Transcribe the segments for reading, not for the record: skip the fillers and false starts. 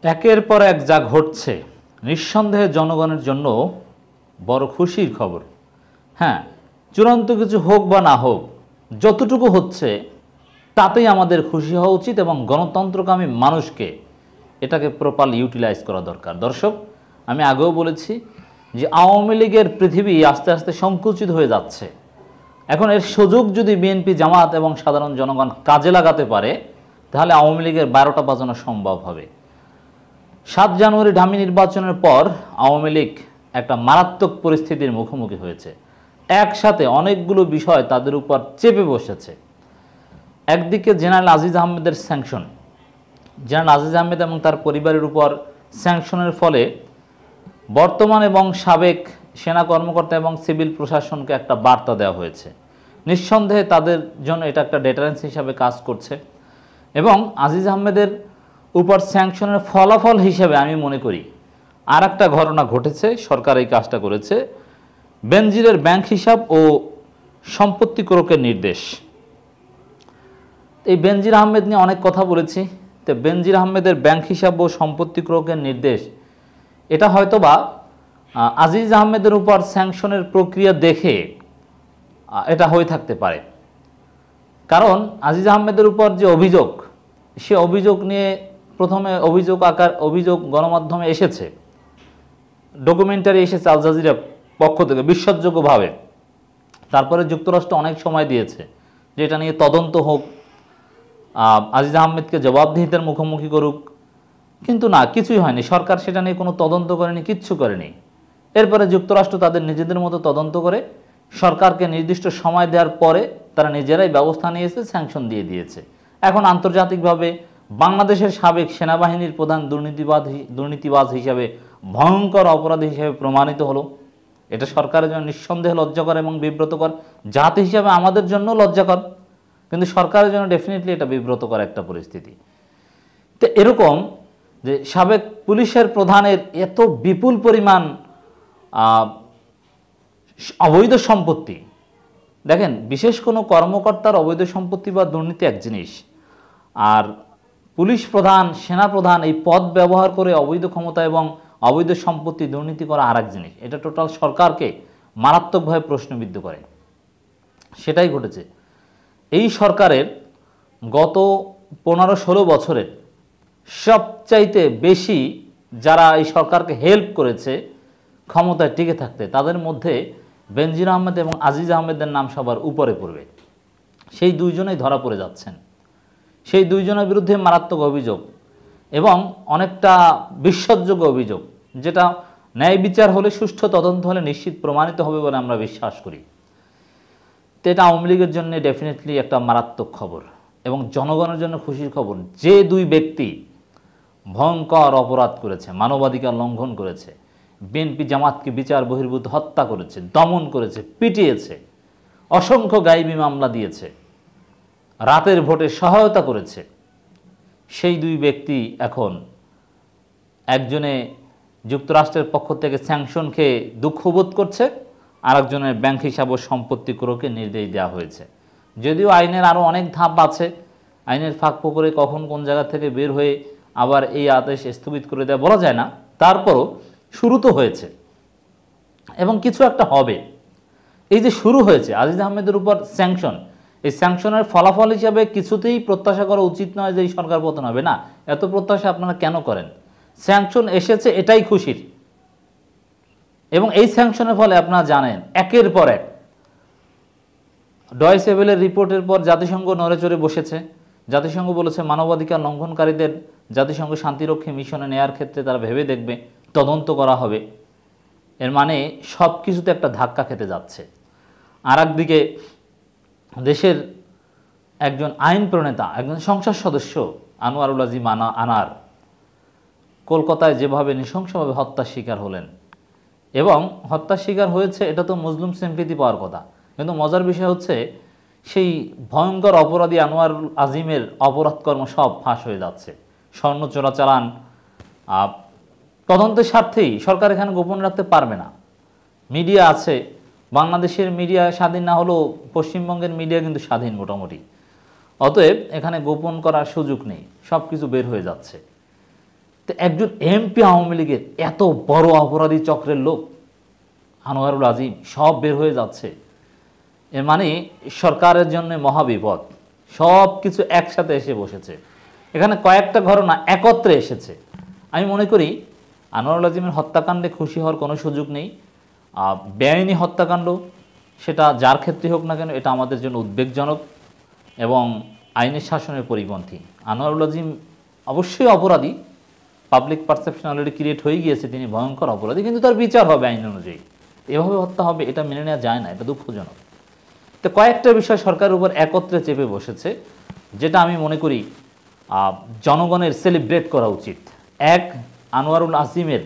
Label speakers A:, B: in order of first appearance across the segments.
A: একের পর এক যা ঘটছে নিঃসন্দেহে জনগণের জন্য বড় খুশির খবর। হ্যাঁ, চূড়ান্ত কিছু হোক বা না হোক, যতটুকু হচ্ছে তাতেই আমাদের খুশি হওয়া উচিত এবং গণতন্ত্রকামী মানুষকে এটাকে প্রপারলি ইউটিলাইজ করা দরকার। দর্শক, আমি আগেও বলেছি যে আওয়ামী লীগের পৃথিবী আস্তে আস্তে সংকুচিত হয়ে যাচ্ছে। এখন এর সুযোগ যদি বিএনপি, জামাত এবং সাধারণ জনগণ কাজে লাগাতে পারে তাহলে আওয়ামী লীগের 12টা বাজানো সম্ভব হবে। 7 জানুয়ারি ঢাবি নির্বাচনের পর আওয়ামী লীগ একটা মারাত্মক পরিস্থিতির মুখোমুখি হয়েছে। একসাথে অনেকগুলো বিষয় তাদের উপর চেপে বসেছে। একদিকে জেনারেল আজিজ আহমেদের স্যাংশন, জেনারেল আজিজ আহমেদ এবং তার পরিবারের উপর স্যাংশনের ফলে বর্তমান এবং সাবেক সেনা কর্মকর্তা এবং সিভিল প্রশাসনকে একটা বার্তা দেওয়া হয়েছে। নিঃসন্দেহে তাদের জন্য এটা একটা ডেটারেন্স হিসাবে কাজ করছে এবং আজিজ আহমেদের উপর স্যাংশনের ফলাফল হিসেবে আমি মনে করি আর একটা ঘটনা ঘটেছে। সরকার এই কাজটা করেছে, বেনজিরের ব্যাংক হিসাব ও সম্পত্তি ক্রোকের নির্দেশ। এই বেনজির আহমেদ নিয়ে অনেক কথা বলেছি। তো বেনজির আহমেদের ব্যাংক হিসাব ও সম্পত্তি ক্রোকের নির্দেশ, এটা হয়তোবা আজিজ আহমেদের উপর স্যাংশনের প্রক্রিয়া দেখে এটা হয়ে থাকতে পারে। কারণ আজিজ আহমেদের উপর যে অভিযোগ, সে অভিযোগ নিয়ে প্রথমে অভিযোগ গণমাধ্যমে এসেছে, ডকুমেন্টারি এসেছে আল জাজিরা পক্ষ থেকে বিশ্বাসযোগ্যভাবে। তারপরে যুক্তরাষ্ট্র অনেক সময় দিয়েছে যে এটা নিয়ে তদন্ত হোক, আজিজ আহমেদকে জবাবদিহিতার মুখোমুখি করুক, কিন্তু না, কিছুই হয়নি। সরকার সেটা নিয়ে কোনো তদন্ত করেনি, কিচ্ছু করেনি। এরপরে যুক্তরাষ্ট্র তাদের নিজেদের মতো তদন্ত করে সরকারকে নির্দিষ্ট সময় দেওয়ার পরে তারা নিজেরাই ব্যবস্থা নিয়েছে, স্যাংশন দিয়ে দিয়েছে। এখন আন্তর্জাতিকভাবে বাংলাদেশের সাবেক সেনাবাহিনীর প্রধান দুর্নীতিবাজ হিসাবে, ভয়ঙ্কর অপরাধী হিসেবে প্রমাণিত হলো। এটা সরকারের জন্য নিঃসন্দেহে লজ্জাকর এবং বিব্রতকর, জাতি হিসাবে আমাদের জন্য লজ্জাকর, কিন্তু সরকারের জন্য ডেফিনেটলি এটা বিব্রতকর একটা পরিস্থিতি। তো এরকম যে সাবেক পুলিশের প্রধানের এত বিপুল পরিমাণ অবৈধ সম্পত্তি, দেখেন, বিশেষ কোনো কর্মকর্তার অবৈধ সম্পত্তি বা দুর্নীতি এক জিনিস, আর পুলিশ প্রধান, সেনা প্রধান এই পদ ব্যবহার করে অবৈধ ক্ষমতা এবং অবৈধ সম্পত্তি দুর্নীতি করা আর এক জিনিস। এটা টোটাল সরকারকে মারাত্মকভাবে প্রশ্নবিদ্ধ করে। সেটাই ঘটেছে। এই সরকারের গত 15-16 বছরের সবচাইতে বেশি যারা এই সরকারকে হেল্প করেছে ক্ষমতায় টিকে থাকতে, তাদের মধ্যে বেনজির আহমেদ এবং আজিজ আহমেদের নাম সবার উপরে পড়বে। সেই দুইজনেই ধরা পড়ে যাচ্ছেন। সেই দুইজনের বিরুদ্ধে মারাত্মক অভিযোগ এবং অনেকটা বিশ্বাসযোগ্য অভিযোগ, যেটা ন্যায় বিচার হলে, সুষ্ঠু তদন্ত হলে নিশ্চিত প্রমাণিত হবে বলে আমরা বিশ্বাস করি। তো এটা আওয়ামী লীগের জন্য ডেফিনেটলি একটা মারাত্মক খবর এবং জনগণের জন্য খুশির খবর। যে দুই ব্যক্তি ভয়ঙ্কর অপরাধ করেছে, মানবাধিকার লঙ্ঘন করেছে, বিএনপি জামাতকে বিচার বহির্ভূত হত্যা করেছে, দমন করেছে, পিটিয়েছে, অসংখ্য গায়েবী মামলা দিয়েছে, রাতের ভোটে সহায়তা করেছে, সেই দুই ব্যক্তি এখন একজনে যুক্তরাষ্ট্রের পক্ষ থেকে স্যাংশন খেয়ে দুঃখবোধ করছে, আর একজনের ব্যাংক হিসাব ও সম্পত্তি ক্রোকের নির্দেশ দেওয়া হয়েছে। যদিও আইনের আরও অনেক ধাপ আছে, আইনের ফাঁক ফোকরে কখন কোন জায়গা থেকে বের হয়ে আবার এই আদেশ স্থগিত করে দেওয়া বলা যায় না। তারপরও শুরু তো হয়েছে এবং কিছু একটা হবে। এই যে শুরু হয়েছে আজিজ আহমেদের উপর স্যাংশন, এই স্যাংশনের ফলাফল হিসাবে কিছুতেই প্রত্যাশা করা উচিত নয় যে এই সরকার পতন হবে। না, এত প্রত্যাশা আপনারা কেন করেন? স্যাংশন এসেছে, এটাই খুশির। এবং এই স্যাংশনের ফলে আপনারা জানেন একের পর এক ডয়েচে ভেলের রিপোর্টের পর জাতিসংঘ নড়েচড়ে বসেছে। জাতিসংঘ বলেছে মানবাধিকার লঙ্ঘনকারীদের জাতিসংঘ শান্তিরক্ষী মিশনে নেয়ার ক্ষেত্রে তারা ভেবে দেখবে, তদন্ত করা হবে। এর মানে সব কিছুতে একটা ধাক্কা খেতে যাচ্ছে। আর একদিকে দেশের একজন আইন প্রণেতা, একজন সংসদ সদস্য আনোয়ারুল আজিম আনার কলকাতায় যেভাবে নৃশংসভাবে হত্যার শিকার হলেন, এবং হত্যার শিকার হয়েছে, এটা তো মুসলিম সিম্পিতি পাওয়ার কথা, কিন্তু মজার বিষয় হচ্ছে সেই ভয়ঙ্কর অপরাধী আনোয়ারুল আজিমের অপরাধকর্ম সব ফাঁস হয়ে যাচ্ছে। স্বর্ণ চোরাচালান, তদন্তের স্বার্থেই সরকার এখানে গোপন রাখতে পারবে না। মিডিয়া আছে, বাংলাদেশের মিডিয়া স্বাধীন না হলেও পশ্চিমবঙ্গের মিডিয়া কিন্তু স্বাধীন মোটামুটি। অতএব এখানে গোপন করার সুযোগ নেই, সব কিছু বের হয়ে যাচ্ছে। তো একজন এমপি আওয়ামী লীগের এত বড় অপরাধী চক্রের লোক আনোয়ারুল আজিম সব বের হয়ে যাচ্ছে, এর মানে সরকারের জন্য মহাবিপদ। সব কিছু একসাথে এসে বসেছে, এখানে কয়েকটা ঘটনা একত্রে এসেছে। আমি মনে করি আনোয়ারুল আজিমের হত্যাকাণ্ডে খুশি হওয়ার কোনো সুযোগ নেই। বেআইনি হত্যাকাণ্ড সেটা যার ক্ষেত্রে হোক না কেন, এটা আমাদের জন্য উদ্বেগজনক এবং আইনের শাসনের পরিপন্থী। আনোয়ারুল আজিম অবশ্যই অপরাধী, পাবলিক পারসেপশন অলরেডি ক্রিয়েট হয়ে গিয়েছে, তিনি ভয়ঙ্কর অপরাধী, কিন্তু তার বিচার হবে আইন অনুযায়ী। এভাবে হত্যা হবে এটা মেনে নেওয়া যায় না, এটা দুঃখজনক। তো কয়েকটা বিষয় সরকারের উপর একত্রে চেপে বসেছে, যেটা আমি মনে করি জনগণের সেলিব্রেট করা উচিত। এক, আনোয়ারুল আজিমের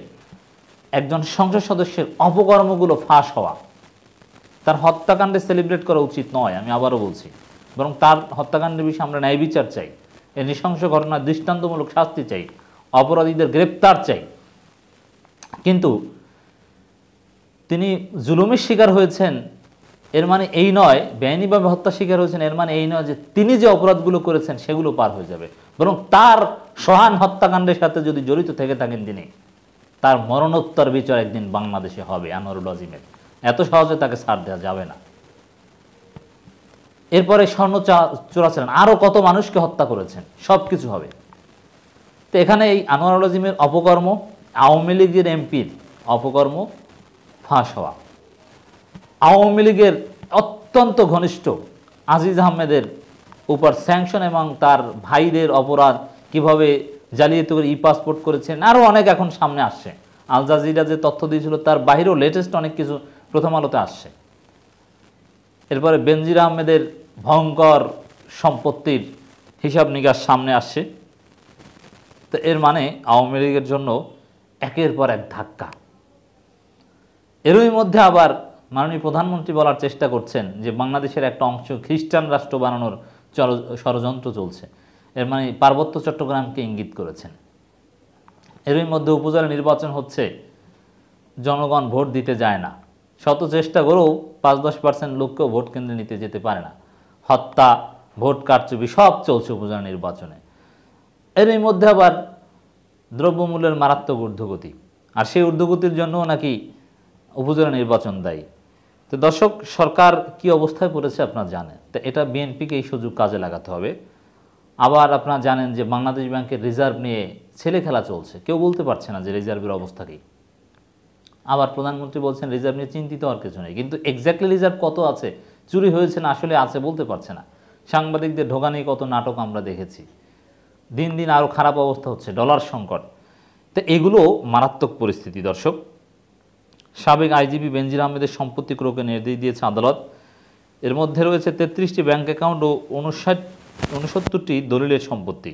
A: একজন সংসদ সদস্যের অপকর্মগুলো ফাঁস হওয়া, তার হত্যাকাণ্ডে সেলিব্রেট করা উচিত নয়, আমি আবারও বলছি, বরং তার হত্যাকাণ্ডের বিষয়ে আমরা ন্যায় বিচার চাই, এই নৃশংস ঘটনার দৃষ্টান্তমূলক শাস্তি চাই, অপরাধীদের গ্রেপ্তার চাই। কিন্তু তিনি জুলুমের শিকার হয়েছেন এর মানে এই নয়, বেআইনিভাবে হত্যা শিকার হয়েছেন এর মানে এই নয় যে তিনি যে অপরাধগুলো করেছেন সেগুলো পার হয়ে যাবে, বরং তার সহান হত্যাকাণ্ডের সাথে যদি জড়িত থেকে থাকেন তিনি, তার মরণোত্তর বিচার একদিন বাংলাদেশে হবে আনোয়ারুল আজিমের, এত সহজে তাকে ছাড় দেওয়া যাবে না। এরপরে স্বর্ণ চোরাচালান, আরও কত মানুষকে হত্যা করেছেন, সব কিছু হবে। তো এখানে এই আনোয়ারুল আজিমের অপকর্ম, আওয়ামী লীগের এমপির অপকর্ম ফাঁস হওয়া, আওয়ামী লীগের অত্যন্ত ঘনিষ্ঠ আজিজ আহমেদের উপর স্যাংশন এবং তার ভাইদের অপরাধ, কিভাবে জালিয়াতি করে পাসপোর্ট করেছেন, আরও অনেক এখন সামনে আসছে। আল জাজিরা যে তথ্য দিয়েছিল তার বাইরেও লেটেস্ট অনেক কিছু প্রথম আলোতে আসছে। এরপরে বেনজির আহমেদের ভয়ঙ্কর সম্পত্তির হিসাব নিকাশ সামনে আসছে। তো এর মানে আওয়ামী লীগের জন্য একের পর এক ধাক্কা। এরই মধ্যে আবার মাননীয় প্রধানমন্ত্রী বলার চেষ্টা করছেন যে বাংলাদেশের একটা অংশ খ্রিস্টান রাষ্ট্র বানানোর ষড়যন্ত্র চলছে, এর মানে পার্বত্য চট্টগ্রামকে ইঙ্গিত করেছেন। এরই মধ্যে উপজেলা নির্বাচন হচ্ছে, জনগণ ভোট দিতে যায় না, শত চেষ্টা করেও ৫-১০% লোককেও ভোট কেন্দ্রে নিতে যেতে পারে না। হত্যা, ভোট কারচুপি সব চলছে উপজেলা নির্বাচনে। এরই মধ্যে আবার দ্রব্যমূল্যের মারাত্মক ঊর্ধ্বগতি, আর সেই ঊর্ধ্বগতির জন্যও নাকি উপজেলা নির্বাচন দায়ী। তো দর্শক, সরকার কি অবস্থায় পড়েছে আপনারা জানেন। তো এটা বিএনপিকে এই সুযোগ কাজে লাগাতে হবে। আবার আপনারা জানেন যে বাংলাদেশ ব্যাংকের রিজার্ভ নিয়ে ছেলে খেলা চলছে, কেউ বলতে পারছে না যে রিজার্ভের অবস্থা কী। আবার প্রধানমন্ত্রী বলছেন রিজার্ভ নিয়ে চিন্তিত হওয়ার কিছু নেই, কিন্তু এক্স্যাক্টলি রিজার্ভ কত আছে, চুরি হয়েছে না আসলে আছে বলতে পারছে না। সাংবাদিকদের ঢোকা নিয়ে কত নাটক আমরা দেখেছি। দিন দিন আরও খারাপ অবস্থা হচ্ছে, ডলার সংকট। তো এগুলো মারাত্মক পরিস্থিতি। দর্শক, সাবেক আইজিপি বেনজির আহমেদের সম্পত্তি ক্রোকে নির্দেশ দিয়েছে আদালত। এর মধ্যে রয়েছে 33টি ব্যাংক অ্যাকাউন্ট ও 69টি দলিলের সম্পত্তি।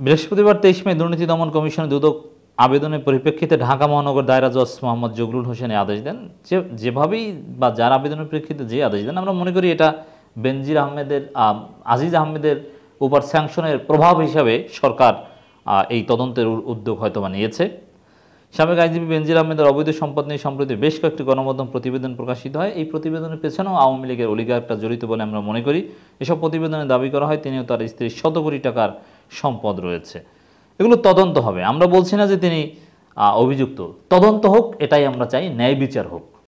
A: বৃহস্পতিবার 23 মে দুর্নীতি দমন কমিশনের দুদক আবেদনের পরিপ্রেক্ষিতে ঢাকা মহানগর দায়রা জজ মোহাম্মদ জগলুল হোসেন আদেশ দেন। যেভাবেই বা যার আবেদনের প্রেক্ষিতে যে আদেশ দেন, আমরা মনে করি এটা বেনজির আহমেদের আজিজ আহমেদের উপর স্যাংশনের প্রভাব হিসাবে সরকার এই তদন্তের উদ্যোগ হয়তো নিয়েছে। সাবেক আইজিপি বেনজির আহমেদের অবৈধ সম্পদ নিয়ে সম্প্রতি বেশ কয়েকটি গণমাধ্যম প্রতিবেদন প্রকাশিত হয়। এই প্রতিবেদনের পেছনেও আওয়ামী লীগের অলিগারটা জড়িত বলে আমরা মনে করি। এসব প্রতিবেদনে দাবি করা হয় তিনি ও তার স্ত্রীর শত কোটি টাকার সম্পদ রয়েছে। এগুলো তদন্ত হবে, আমরা বলছি না যে তিনি অভিযুক্ত, তদন্ত হোক এটাই আমরা চাই, ন্যায় বিচার হোক।